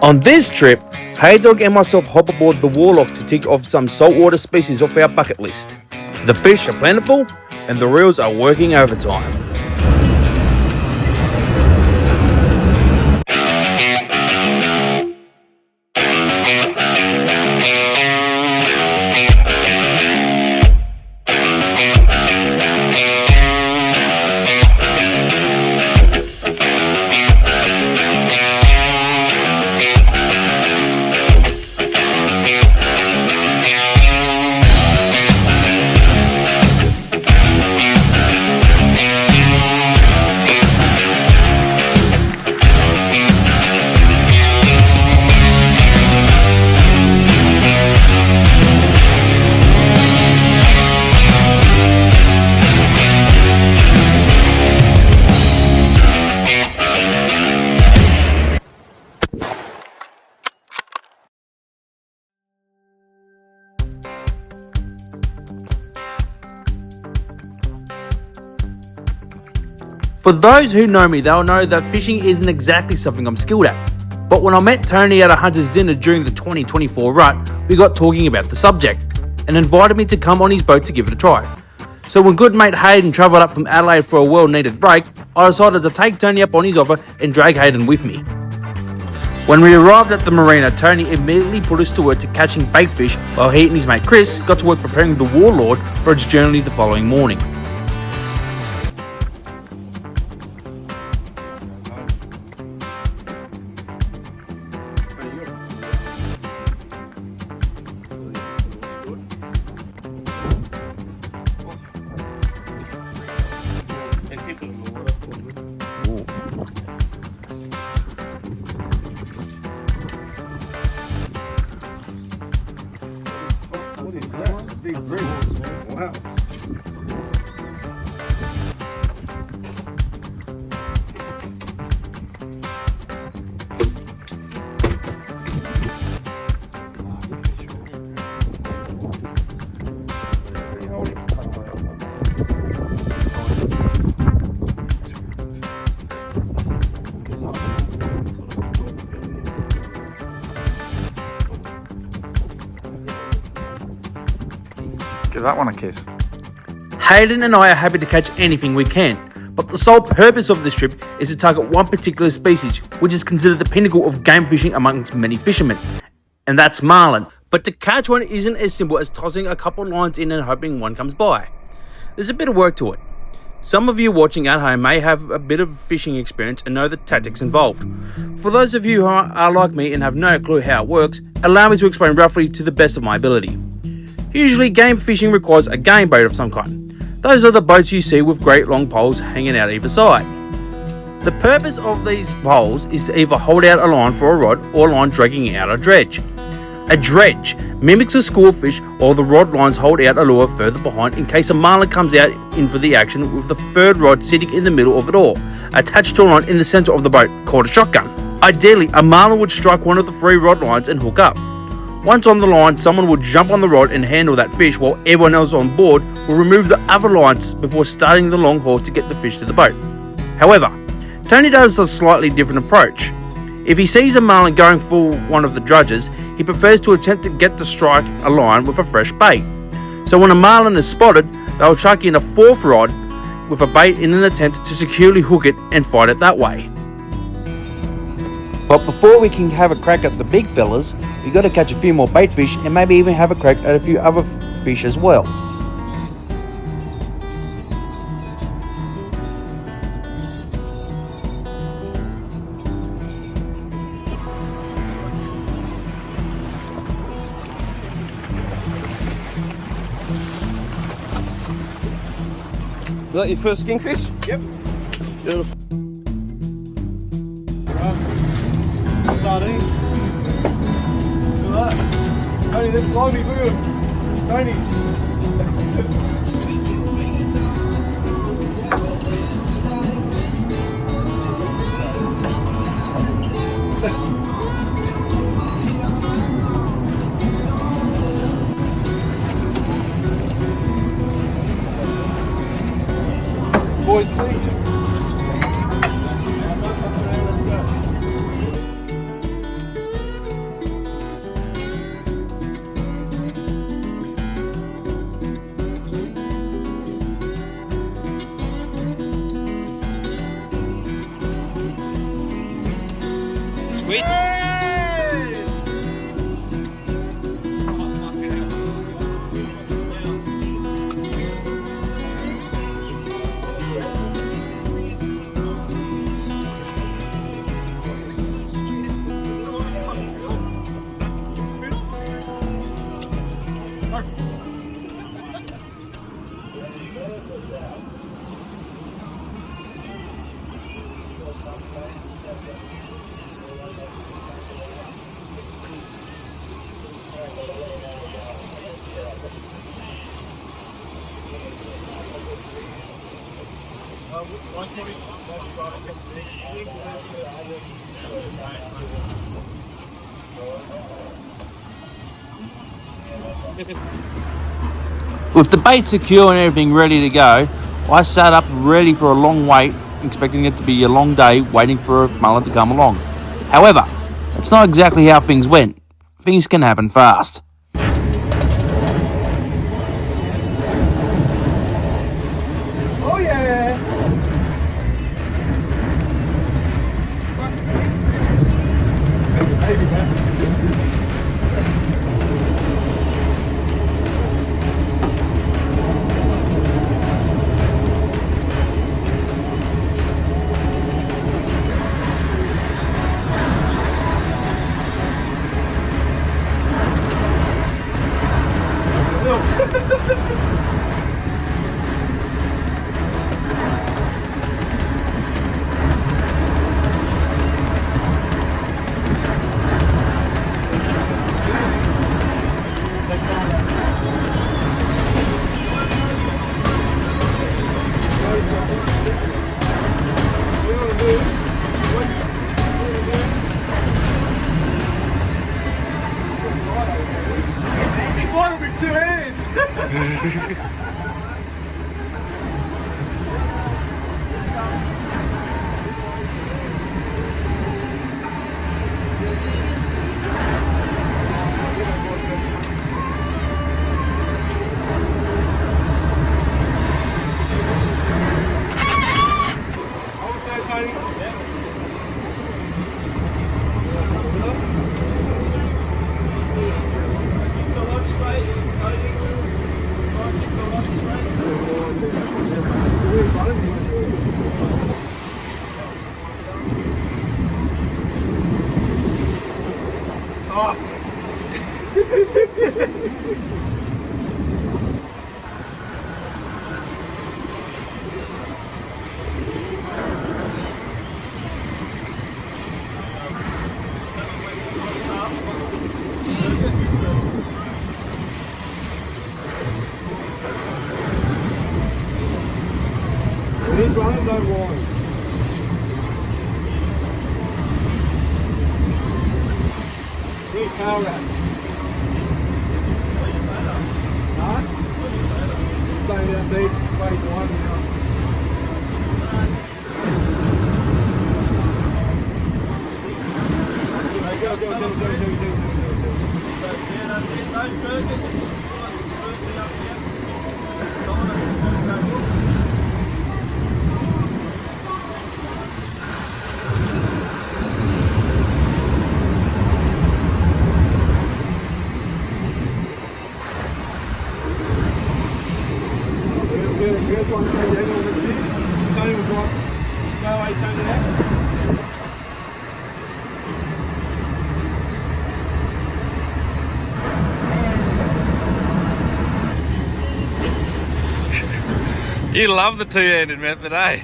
On this trip, Hey Dog and myself hop aboard the warlord to tick off some saltwater species off our bucket list. The fish are plentiful and the reels are working overtime. For those who know me, they'll know that fishing isn't exactly something I'm skilled at. But when I met Tony at a hunter's dinner during the 2024 rut, we got talking about the subject and invited me to come on his boat to give it a try. So when good mate Hayden travelled up from Adelaide for a well-needed break, I decided to take Tony up on his offer and drag Hayden with me. When we arrived at the marina, Tony immediately put us to work to catching bait fish while he and his mate Chris got to work preparing the warlord for its journey the following morning. Wow. Give that one a kiss. Hayden and I are happy to catch anything we can, but the sole purpose of this trip is to target one particular species, which is considered the pinnacle of game fishing amongst many fishermen, and that's marlin. But to catch one isn't as simple as tossing a couple lines in and hoping one comes by. There's a bit of work to it. Some of you watching at home may have a bit of fishing experience and know the tactics involved. For those of you who are like me and have no clue how it works, allow me to explain roughly to the best of my ability. Usually game fishing requires a game boat of some kind. Those are the boats you see with great long poles hanging out either side. The purpose of these poles is to either hold out a line for a rod or a line dragging out a dredge. A dredge mimics a school fish while the rod lines hold out a lure further behind in case a marlin comes out in for the action, with the third rod sitting in the middle of it all, attached to a line in the centre of the boat called a shotgun. Ideally, a marlin would strike one of the three rod lines and hook up. Once on the line, someone will jump on the rod and handle that fish while everyone else on board will remove the other lines before starting the long haul to get the fish to the boat. However, Tony does a slightly different approach. If he sees a marlin going for one of the drudges, he prefers to attempt to get to strike a line with a fresh bait. So when a marlin is spotted, they'll chuck in a fourth rod with a bait in an attempt to securely hook it and fight it that way. But before we can have a crack at the big fellas, we got to catch a few more bait fish and maybe even have a crack at a few other fish as well. Is that your first kingfish? Yep. Beautiful. Sardine. Look at that. Tony, that's slimy, look at him. Tony. Boys, please. squid. With the bait secure and everything ready to go, I sat up ready for a long wait, expecting it to be a long day waiting for a mullet to come along. However, it's not exactly how things went. Things can happen fast. Oh yeah! Maybe, man. He wanted me 2 hands! He's running no wine. Big cow rat. Huh? Staying out deep, phase 1 now. You love the two-handed method, eh?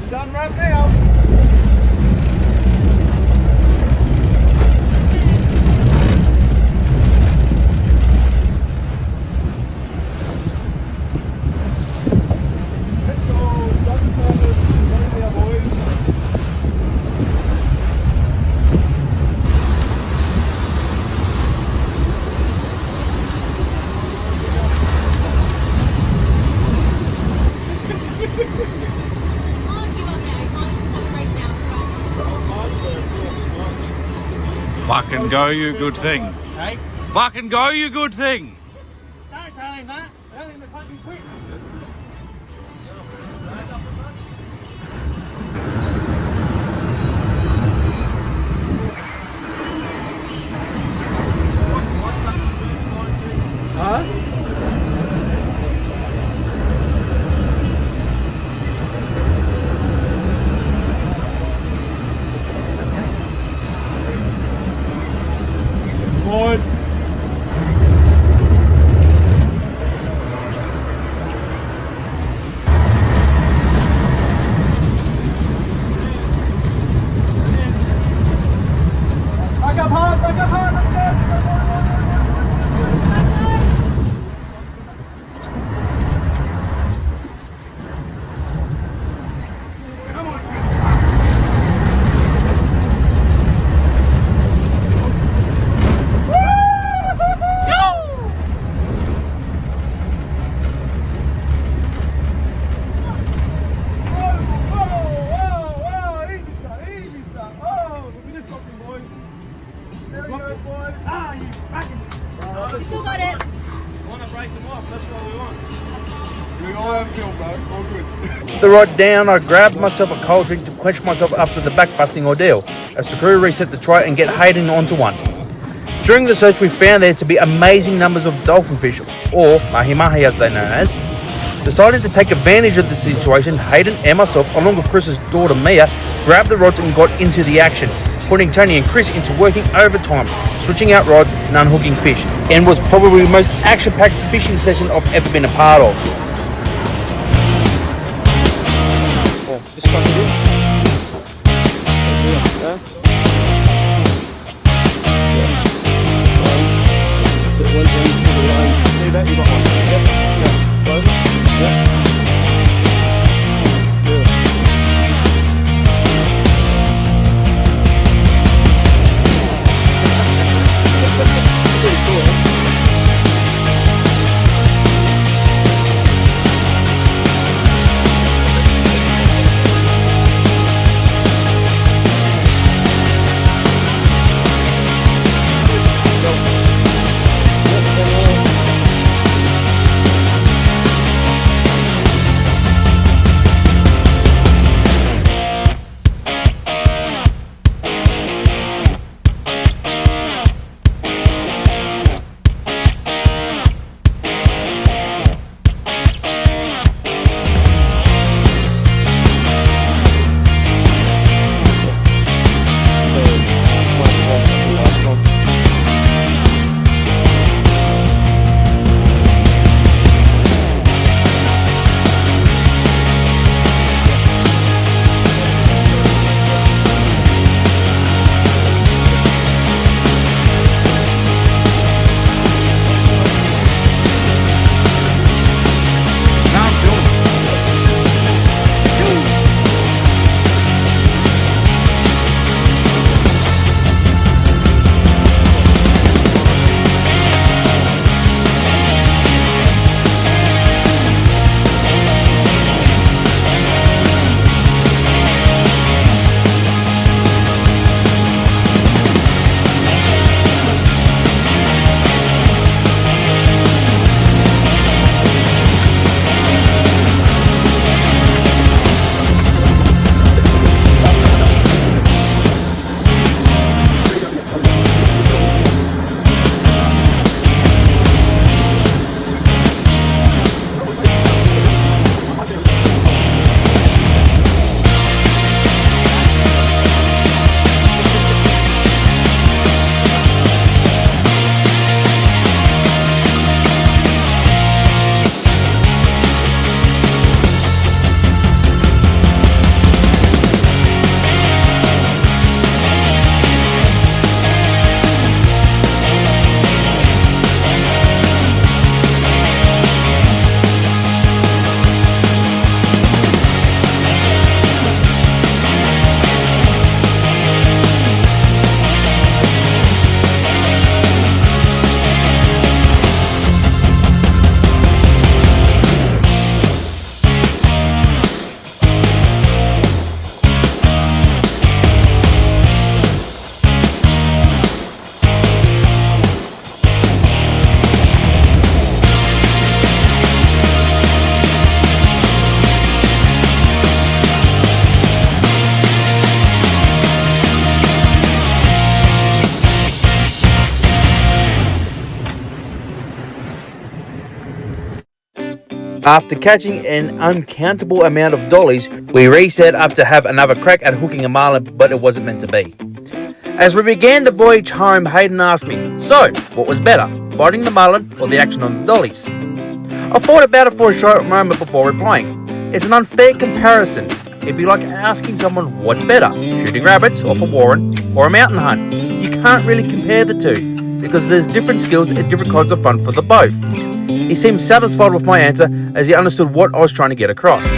Done right now. Fucking go, you good thing. Hey? Fucking go, you good thing. Don't tell him that. Tell him to fucking quit. Huh? Good. Back up hard, back up hard, back up. Still got it. The ride down, I grabbed myself a cold drink to quench myself after the backbusting ordeal, as the crew reset the try and get Hayden onto one. During the search, we found there to be amazing numbers of dolphin fish, or Mahi Mahi as they're known as. Deciding to take advantage of the situation, Hayden and myself, along with Chris's daughter Mia, grabbed the rods and got into the action, putting Tony and Chris into working overtime, switching out rods and unhooking fish, and was probably the most action-packed fishing session I've ever been a part of. After catching an uncountable amount of dollies, we reset up to have another crack at hooking a marlin, but it wasn't meant to be. As we began the voyage home, Hayden asked me, "So, what was better, fighting the marlin or the action on the dollies?" I thought about it for a short moment before replying. It's an unfair comparison. It'd be like asking someone what's better, shooting rabbits off a warren or a mountain hunt. You can't really compare the two, because there's different skills and different kinds of fun for the both. He seemed satisfied with my answer as he understood what I was trying to get across.